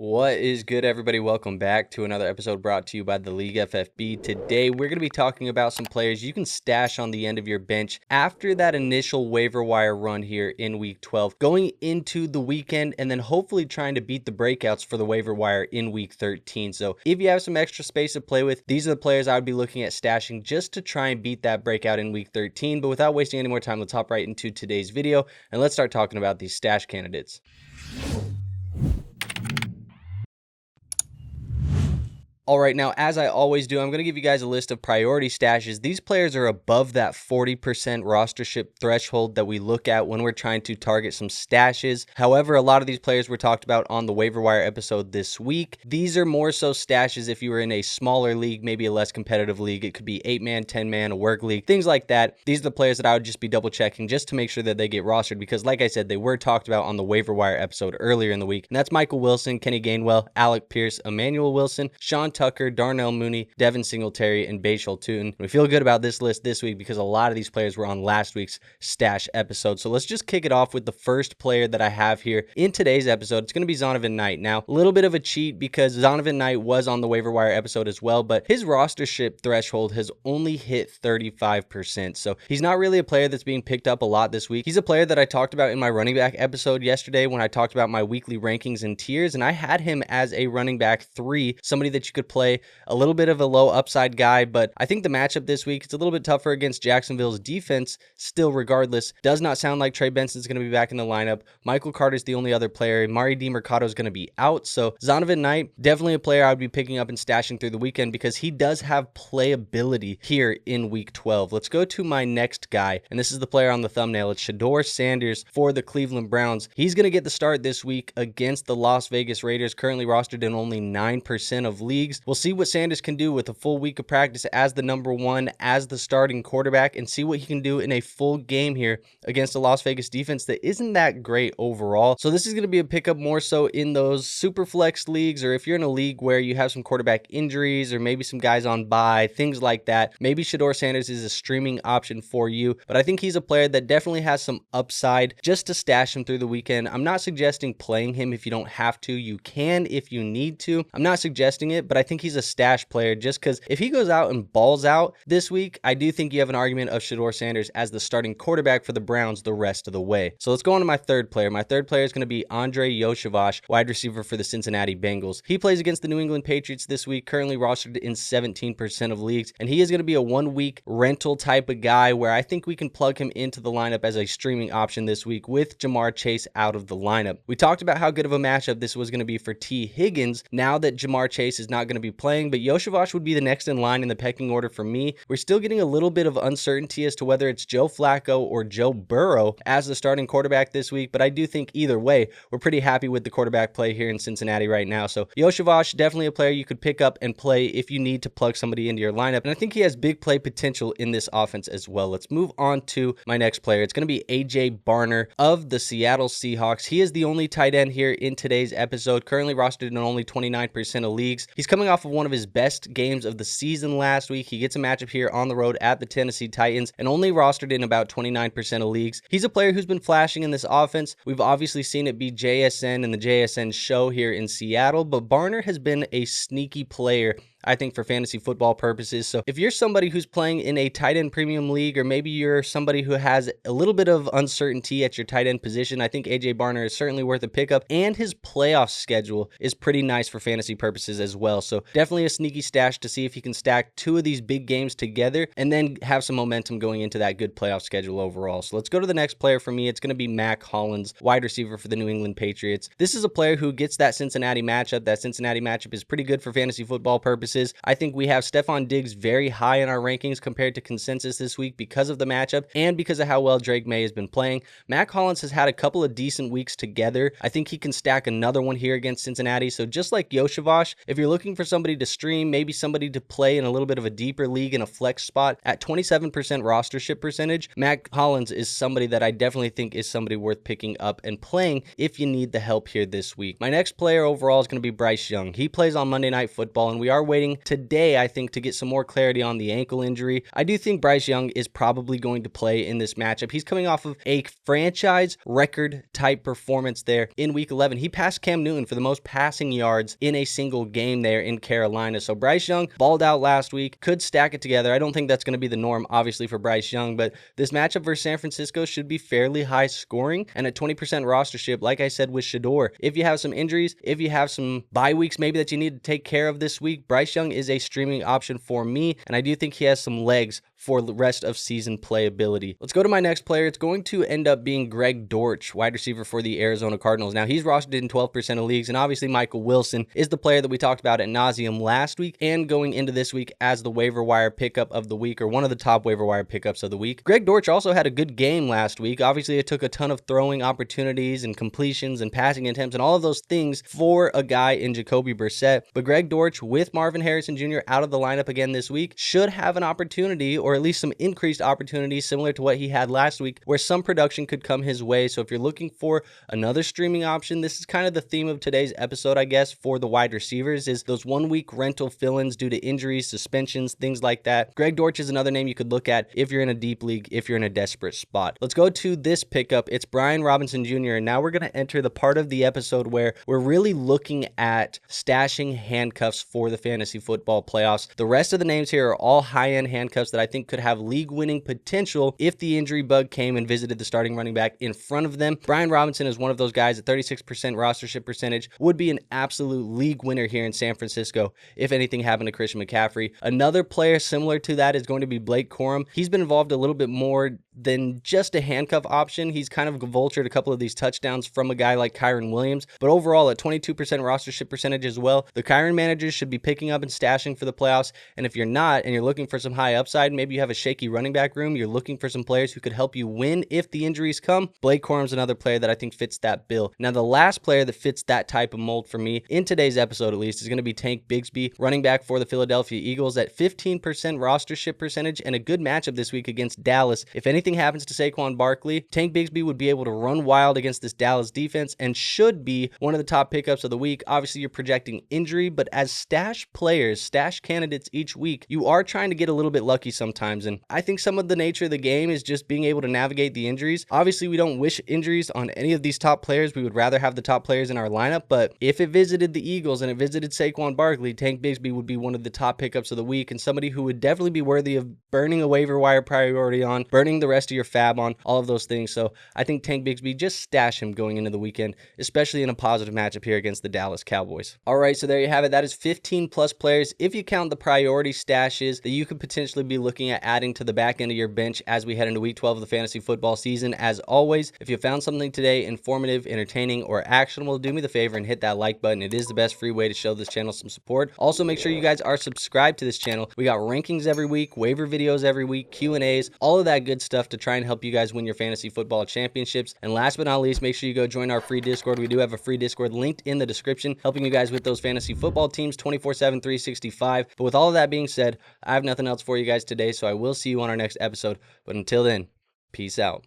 What is good, everybody? Welcome back to another episode brought to you by the League FFB. Today, we're going to be talking about some players you can stash on the end of your bench after that initial waiver wire run here in Week 12, going into the weekend, and then hopefully trying to beat the breakouts for the waiver wire in Week 13. So if you have some extra space to play with, these are the players I would be looking at stashing just to try and beat that breakout in Week 13. But without wasting any more time, let's hop right into today's video, and let's start talking about these stash candidates. All right, now, as I always do, I'm going to give you guys a list of priority stashes. These players are above that 40% rostership threshold that we look at when we're trying to target some stashes. However, a lot of these players were talked about on the waiver wire episode this week. These are more so stashes if you were in a smaller league, maybe a less competitive league. It could be 8-man, 10-man, a work league, things like that. These are the players that I would just be double checking just to make sure that they get rostered because, like I said, they were talked about on the waiver wire episode earlier in the week. And that's Michael Wilson, Kenny Gainwell, Alec Pierce, Emmanuel Wilson, Sean Tucker, Darnell Mooney, Devin Singletary, and Bashal Tootin. We feel good about this list this week because a lot of these players were on last week's stash episode. So let's just kick it off with the first player that I have here in today's episode. It's going to be Zonovan Knight. Now, a little bit of a cheat because Zonovan Knight was on the waiver wire episode as well, but his rostership threshold has only hit 35%. So he's not really a player that's being picked up a lot this week. He's a player that I talked about in my running back episode yesterday when I talked about my weekly rankings and tiers, and I had him as a running back 3, somebody that you could play. A little bit of a low upside guy, but I think the matchup this week, it's a little bit tougher against Jacksonville's defense. Still, regardless, does not sound like Trey Benson's going to be back in the lineup. Michael Carter's the only other player. Mari DiMercado is going to be out. So Zonovan Knight, definitely a player I would be picking up and stashing through the weekend because he does have playability here in Week 12. Let's go to my next guy, and this is the player on the thumbnail. It's Shedeur Sanders for the Cleveland Browns. He's going to get the start this week against the Las Vegas Raiders, currently rostered in only 9% of leagues. We'll see what Sanders can do with a full week of practice as the number 1, as the starting quarterback, and see what he can do in a full game here against a Las Vegas defense that isn't that great overall. So this is going to be a pickup more so in those super flex leagues, or if you're in a league where you have some quarterback injuries or maybe some guys on bye, things like that. Maybe Shedeur Sanders is a streaming option for you, but I think he's a player that definitely has some upside just to stash him through the weekend. I'm not suggesting playing him if you don't have to. You can if you need to. I'm not suggesting it, but I think he's a stash player just because if he goes out and balls out this week, I do think you have an argument of Shedeur Sanders as the starting quarterback for the Browns the rest of the way. So let's go on to my third player. My third player is going to be Andrei Iosivas, wide receiver for the Cincinnati Bengals. He plays against the New England Patriots this week, currently rostered in 17% of leagues, and he is going to be a 1-week rental type of guy where I think we can plug him into the lineup as a streaming option this week with Jamar Chase out of the lineup. We talked about how good of a matchup this was going to be for T. Higgins now that Jamar Chase is not going to be playing, but Iosivas would be the next in line in the pecking order for me. We're still getting a little bit of uncertainty as to whether it's Joe Flacco or Joe Burrow as the starting quarterback this week, but I do think either way, we're pretty happy with the quarterback play here in Cincinnati right now. So Iosivas, definitely a player you could pick up and play if you need to plug somebody into your lineup, and I think he has big play potential in this offense as well. Let's move on to my next player. It's going to be AJ Barner of the Seattle Seahawks. He is the only tight end here in today's episode, currently rostered in only 29% of leagues. He's coming off of one of his best games of the season last week. He gets a matchup here on the road at the Tennessee Titans and only rostered in about 29% of leagues. He's a player who's been flashing in this offense. We've obviously seen it be JSN and the JSN show here in Seattle, but Barner has been a sneaky player, I think, for fantasy football purposes. So if you're somebody who's playing in a tight end premium league, or maybe you're somebody who has a little bit of uncertainty at your tight end position, I think AJ Barner is certainly worth a pickup, and his playoff schedule is pretty nice for fantasy purposes as well. So definitely a sneaky stash to see if you can stack 2 of these big games together and then have some momentum going into that good playoff schedule overall. So let's go to the next player for me. It's going to be Mack Hollins, wide receiver for the New England Patriots. This is a player who gets that Cincinnati matchup. That Cincinnati matchup is pretty good for fantasy football purposes. I think we have Stephon Diggs very high in our rankings compared to consensus this week because of the matchup and because of how well Drake May has been playing. Mack Hollins has had a couple of decent weeks together. I think he can stack another one here against Cincinnati. So just like Iosivas, if you're looking for somebody to stream, maybe somebody to play in a little bit of a deeper league in a flex spot at 27% rostership percentage, Mack Hollins is somebody that I definitely think is somebody worth picking up and playing if you need the help here this week. My next player overall is going to be Bryce Young. He plays on Monday Night Football, and we are waiting waiting today, I think, to get some more clarity on the ankle injury. I do think Bryce Young is probably going to play in this matchup. He's coming off of a franchise record type performance there in week 11. He passed Cam Newton for the most passing yards in a single game there in Carolina. So Bryce Young balled out last week, could stack it together. I don't think that's going to be the norm, obviously, for Bryce Young, but this matchup versus San Francisco should be fairly high scoring, and at 20% rostership, like I said with Shedeur, if you have some injuries, if you have some bye weeks maybe that you need to take care of this week, Bryce Young is a streaming option for me, and I do think he has some legs for the rest of season playability. Let's go to my next player. It's going to end up being Dortch, wide receiver for the Arizona Cardinals. Now, he's rostered in 12% of leagues, and obviously Michael Wilson is the player that we talked about ad nauseum last week and going into this week as the waiver wire pickup of the week, or one of the top waiver wire pickups of the week. Dortch also had a good game last week. Obviously, it took a ton of throwing opportunities and completions and passing attempts and all of those things for a guy in Jacoby Brissett. But Dortch, with Marvin Harrison Jr. out of the lineup again this week, should have an opportunity, or at least some increased opportunities similar to what he had last week, where some production could come his way. So if you're looking for another streaming option, this is kind of the theme of today's episode, I guess, for the wide receivers, is those 1 week rental fill-ins due to injuries, suspensions, things like that. Dortch is another name you could look at if you're in a deep league, if you're in a desperate spot. Let's go to this pickup. It's Brian Robinson Jr. And now we're going to enter the part of the episode where we're really looking at stashing handcuffs for the fantasy football playoffs. The rest of the names here are all high-end handcuffs that I think could have league-winning potential if the injury bug came and visited the starting running back in front of them. Brian Robinson is one of those guys at 36% rostership percentage, would be an absolute league winner here in San Francisco if anything happened to Christian McCaffrey. Another player similar to that is going to be Blake Corum. He's been involved a little bit more than just a handcuff option. He's kind of vultured a couple of these touchdowns from a guy like Kyren Williams, but overall at 22% rostership percentage as well. The Kyren managers should be picking up and stashing for the playoffs, and if you're not and you're looking for some high upside, maybe you have a shaky running back room, you're looking for some players who could help you win if the injuries come, Blake Corum's another player that I think fits that bill. Now, the last player that fits that type of mold for me, in today's episode at least, is going to be Tank Bigsby, running back for the Philadelphia Eagles at 15% rostership percentage and a good matchup this week against Dallas. If anything happens to Saquon Barkley, Tank Bigsby would be able to run wild against this Dallas defense and should be one of the top pickups of the week. Obviously, you're projecting injury, but as stash players, stash candidates each week, you are trying to get a little bit lucky sometimes, and I think some of the nature of the game is just being able to navigate the injuries. Obviously, we don't wish injuries on any of these top players. We would rather have the top players in our lineup, but if it visited the Eagles and it visited Saquon Barkley, Tank Bigsby would be one of the top pickups of the week and somebody who would definitely be worthy of burning a waiver wire priority on, burning the rest of your fab on, all of those things. So I think Tank Bigsby, just stash him going into the weekend, especially in a positive matchup here against the Dallas Cowboys. All right, so there you have it. That is 15 plus players, if you count the priority stashes, that you could potentially be looking at adding to the back end of your bench as we head into week 12 of the fantasy football season. As always, if you found something today informative, entertaining, or actionable, do me the favor and hit that like button. It is the best free way to show this channel some support. Also, make sure you guys are subscribed to this channel. We got rankings every week, waiver videos every week, Q&As, all of that good stuff to try and help you guys win your fantasy football championships. And last but not least, make sure you go join our free Discord. We do have a free Discord linked in the description, helping you guys with those fantasy football teams 24/7, 365. But with all of that being said, I have nothing else for you guys today, so I will see you on our next episode. But until then, peace out.